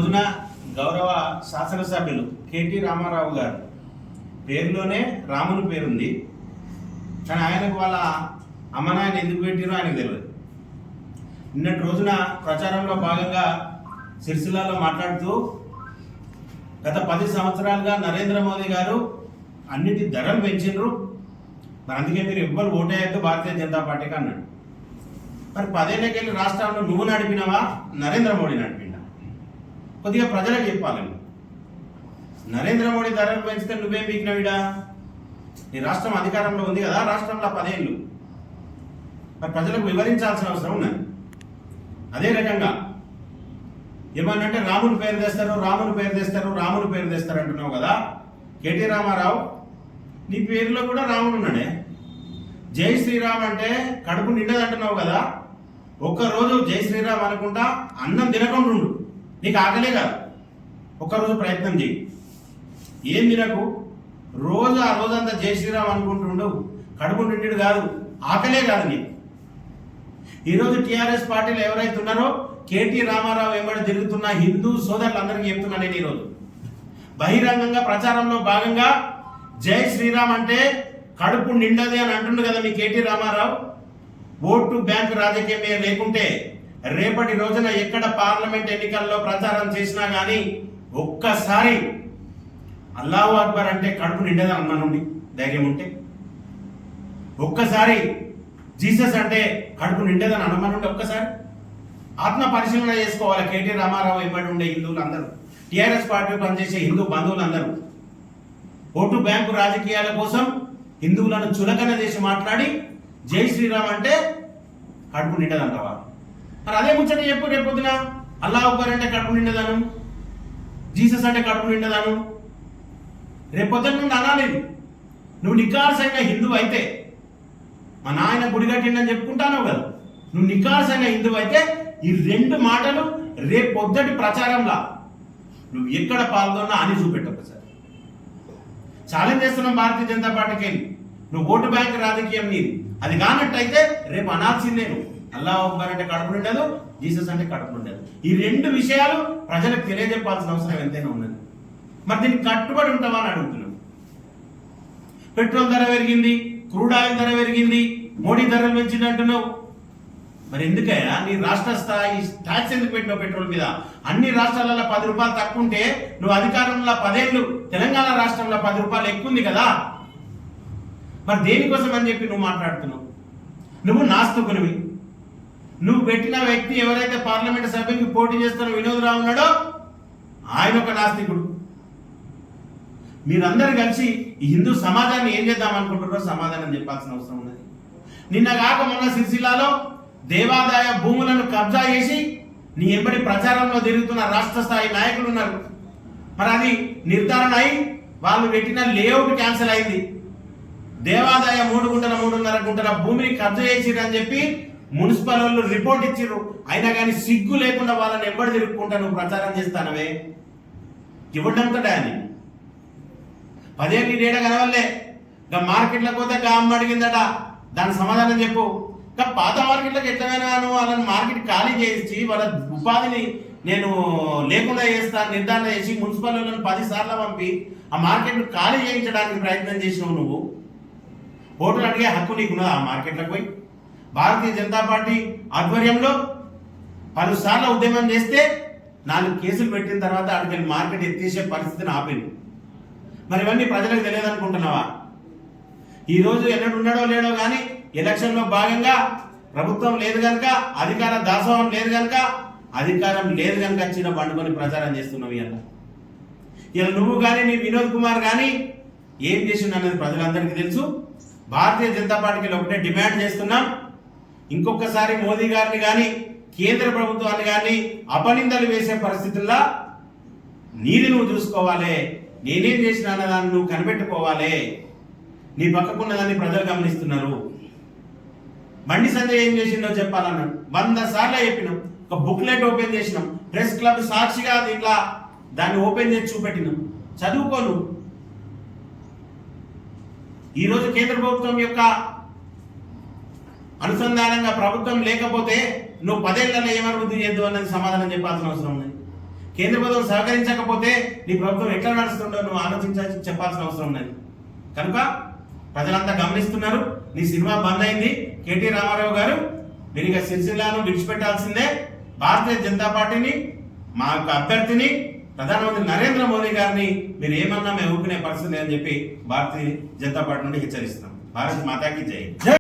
రోజున గౌరవ శాసనసభ్యులు కేటీ రామారావు గారు పేరులోనే రాముని పేరుంది, కానీ ఆయనకు వాళ్ళ అమ్మనాయన ఎందుకు పెట్టిరో ఆయనకు తెలియదు. నిన్నటి రోజున ప్రచారంలో భాగంగా సిరిసిల్లలో మాట్లాడుతూ గత 10 సంవత్సరాలుగా నరేంద్ర మోదీ గారు అన్నిటి ధరలు పెంచిండ్రు, మరి అందుకే మీరు ఎవ్వరు ఓటేయద్దు భారతీయ జనతా పార్టీకి అన్నాడు. మరి 10 ఏళ్ళకెళ్ళి రాష్ట్రంలో నువ్వు నడిపినవా నరేంద్ర మోడీ నడిపిండా? కొద్దిగా ప్రజలకు చెప్పాలి. నరేంద్ర మోడీ ధరలు పెంచితే నువ్వేం పీకినవిడా? నీ రాష్ట్రం అధికారంలో ఉంది కదా, రాష్ట్రంలో 10 ఏళ్ళు, మరి ప్రజలకు వివరించాల్సిన అవసరం ఉన్నది. అదే రకంగా ఏమన్నంటే రాముని పేరు తెస్తారు, రాముని పేరు తెస్తారు, రాముని పేరు తెస్తారు అంటున్నావు కదా కేటీ రామారావు, నీ పేరులో కూడా రాముడు ఉన్నాడే. జై శ్రీరామ్ అంటే కడుపు నిండదు అంటున్నావు కదా, ఒక్కరోజు జై శ్రీరామ్ అనుకుంటా అన్నం తినకుండా ఉండు, నీకు ఆకలే కాదు. ఒక్కరోజు ప్రయత్నం చేయి, ఏం తినకు, రోజు ఆ రోజంతా జై శ్రీరామ్ అనుకుంటుండు, కడుపు నిండు కాదు, ఆకలే కాదు నీకు. ఈరోజు టీఆర్ఎస్ పార్టీలు ఎవరైతే ఉన్నారో కేటీ రామారావు వెంబడి తిరుగుతున్న హిందూ సోదరులందరికీ చెప్తున్నా నేను ఈరోజు బహిరంగంగా ప్రచారంలో భాగంగా జై శ్రీరామ్ అంటే కడుపు నిండది అని అంటుండు కదా మీ కేటీ రామారావు. ఓటు బ్యాంకు రాజకీయమే లేకుంటే రేపటి రోజున ఎక్కడ పార్లమెంట్ ఎన్నికల్లో ప్రచారం చేసినా కానీ ఒక్కసారి అల్లాహు అక్బర్ అంటే కడుపు నిండదని అన్నానుండి ధైర్యం ఉంటే, ఒక్కసారి జీసస్ అంటే కడుపు నిండేదని అనమనుండి ఒక్కసారి ఆత్మ పరిశీలన చేసుకోవాలి. కేటీ రామారావు వెంబడి ఉండే హిందువులు అందరూ, టీఆర్ఎస్ పార్టీ పనిచేసే హిందూ బంధువులందరూ ఓటు బ్యాంకు రాజకీయాల కోసం హిందువులను చులకన చేసి మాట్లాడి జై శ్రీరామ్ అంటే కడుపు నిండదంటావా? మరి అదే ముచ్చట చెప్పు. రేపొద్దున అల్లాహ్ అక్బర్ అంటే కడుపు నిండదాను, జీసస్ అంటే కడుపు నిండదాను, రేపొద్దున నుండి అనాలేదు. నువ్వు నికార్సైన హిందువు అయితే, మా నాయన గుడి కట్టిండని చెప్పుకుంటాను కదా, నువ్వు నికార్సైన హిందువు అయితే ఈ 2 మాటలు రేపు పొద్దుటి ప్రచారంలా నువ్వు ఎక్కడ పాల్గొన్నా అని చూపెట్టకు సార్. ఛాలెంజ్ చేస్తున్నాం భారతీయ జనతా పార్టీకి వెళ్ళి, నువ్వు ఓటు బ్యాంక్ రాజకీయం నీది, అది కానట్టయితే రేపు అనాల్సిందే నువ్వు అల్లాహ్ అక్బర్ అంటే కడుపు ఉండదు, జీసస్ అంటే కడుపు ఉండదు. ఈ 2 విషయాలు ప్రజలకు తెలియజెప్పాల్సిన అవసరం ఎంతైనా ఉన్నది. మరి దీనికి కట్టుబడి ఉంటావా అని అడుగుతున్నావు. పెట్రోల్ ధర పెరిగింది, క్రూడ్ ఆయిల్ ధర పెరిగింది, మోడీ ధరలు పెంచింది అంటున్నావు. మరి ఎందుకయ్యా నీ రాష్ట్ర స్థాయి ట్యాక్స్ ఎందుకు పెట్టినావు పెట్రోల్ మీద? అన్ని రాష్ట్రాలలో 10 రూపాయలు తక్కువ ఉంటే నువ్వు అధికారంలో 10 ఏళ్ళు, తెలంగాణ రాష్ట్రంలో 10 రూపాయలు ఎక్కువ ఉంది కదా, మరి దేనికోసం అని చెప్పి నువ్వు మాట్లాడుతున్నావు? నువ్వు నాస్తికునివి. నువ్వు పెట్టిన వ్యక్తి ఎవరైతే పార్లమెంట్ సభ్యునికి పోటీ చేస్తున్న వినోద్ రావు ఉన్నాడో ఆయన ఒక నాస్తికుడు. మీరందరూ కలిసి ఈ హిందూ సమాజాన్ని ఏం చేద్దాం అనుకుంటున్నారో సమాధానం చెప్పాల్సిన అవసరం ఉన్నది. నిన్న కాక మొన్న సిరిసిల్లాలో దేవాదాయ భూములను కబ్జా చేసి నీ ఎంబడి ప్రచారంలో తిరుగుతున్న రాష్ట్ర స్థాయి నాయకులు ఉన్నారు. మరి అది నిర్ధారణ అయి వాళ్ళు పెట్టిన లేఅవుట్ క్యాన్సిల్ అయింది. దేవాదాయ 3 గుంటల 3.5 గుంటల భూమిని కబ్జా చేసిరని చెప్పి మున్సిపల్ వాళ్ళు రిపోర్ట్ ఇచ్చిర్రు. అయినా కానీ సిగ్గు లేకుండా వాళ్ళని ఎంబడి తిరుగుకుంటా నువ్వు ప్రచారం చేస్తానవే, ఇవ్వడంతోటే అని 10 ఏళ్ళు డేట కనవల్లే. ఇంకా మార్కెట్లకు పోతే గా అమ్మ అడిగిందట, దాని సమాధానం చెప్పు. ఇంకా పాత మార్కెట్లకు ఎట్లయినా వాళ్ళని మార్కెట్ ఖాళీ చేసి వాళ్ళ ఉపాధిని నేను లేకుండా చేస్తాను నిర్ధారణ చేసి మున్సిపల్ వాళ్ళని 10 సార్లు పంపి ఆ మార్కెట్ను ఖాళీ చేయించడానికి ప్రయత్నం చేసినావు. నువ్వు ఓటులు అడిగే హక్కు నీకున్నదా? ఆ మార్కెట్లకు పోయి భారతీయ జనతా పార్టీ ఆధ్వర్యంలో 10 సార్లు ఉద్యమం చేస్తే 4 కేసులు పెట్టిన తర్వాత అక్కడికి మార్కెట్ ఎత్తేసే పరిస్థితిని ఆపింది. మరి ఇవన్నీ ప్రజలకు తెలియదు అనుకుంటున్నావా? ఈరోజు ఎన్నడున్నాడో లేడో కానీ ఎలక్షన్లో భాగంగా ప్రభుత్వం లేదు కనుక, అధికార దాసోహం లేదు కనుక, అధికారం లేదు కనుక వచ్చిన బండుకొని ప్రచారం చేస్తున్నావు. ఇలా నువ్వు కానీ నీ వినోద్ కుమార్ కానీ ఏం చేసిండు అన్నది ప్రజలందరికీ తెలుసు. భారతీయ జనతా పార్టీకి ఒకటే డిమాండ్ చేస్తున్నాం, ఇంకొకసారి మోదీ గారిని కానీ కేంద్ర ప్రభుత్వాన్ని కానీ అపనిందలు వేసే పరిస్థితుల్లో నీది నువ్వు చూసుకోవాలి. నేనేం చేసిన అన్నదాన్ని నువ్వు కనిపెట్టుకోవాలి. నీ పక్కకున్నదాన్ని ప్రజలు గమనిస్తున్నారు. బండి సంజయ్ ఏం చేసిండో చెప్పాలన్నాడు, 100 సార్లు చెప్పినాం. ఒక బుక్లెట్ ఓపెన్ చేసినాం, ప్రెస్ క్లబ్ సాక్షిగా ఇట్లా దాన్ని ఓపెన్ చేసి చూపెట్టినాం. చదువుకోను. ఈరోజు కేంద్ర ప్రభుత్వం యొక్క అనుసంధానంగా ప్రభుత్వం లేకపోతే నువ్వు 10 ఏళ్లలో ఏమభివృద్ధి చేద్దు అన్నది సమాధానం చెప్పాల్సిన అవసరం ఉంది. కేంద్ర ప్రభుత్వం సహకరించకపోతే నీ ప్రభుత్వం ఎట్లా నడుస్తుండో నువ్వు ఆలోచించాల్సి చెప్పాల్సిన అవసరం ఉన్నది. కనుక ప్రజలంతా గమనిస్తున్నారు. నీ సినిమా బంద్ అయింది. కేటీ రామారావు గారు మీరు ఇక సిరిసిల్లాను విడిచిపెట్టాల్సిందే. భారతీయ జనతా పార్టీని, మా యొక్క అభ్యర్థిని, ప్రధానమంత్రి నరేంద్ర మోదీ గారిని మీరు ఏమన్నా మేము ఊరుకునే పరిస్థితి అని చెప్పి భారతీయ జనతా పార్టీ నుండి హెచ్చరిస్తున్నాం. భారత్ మాతాకి జై.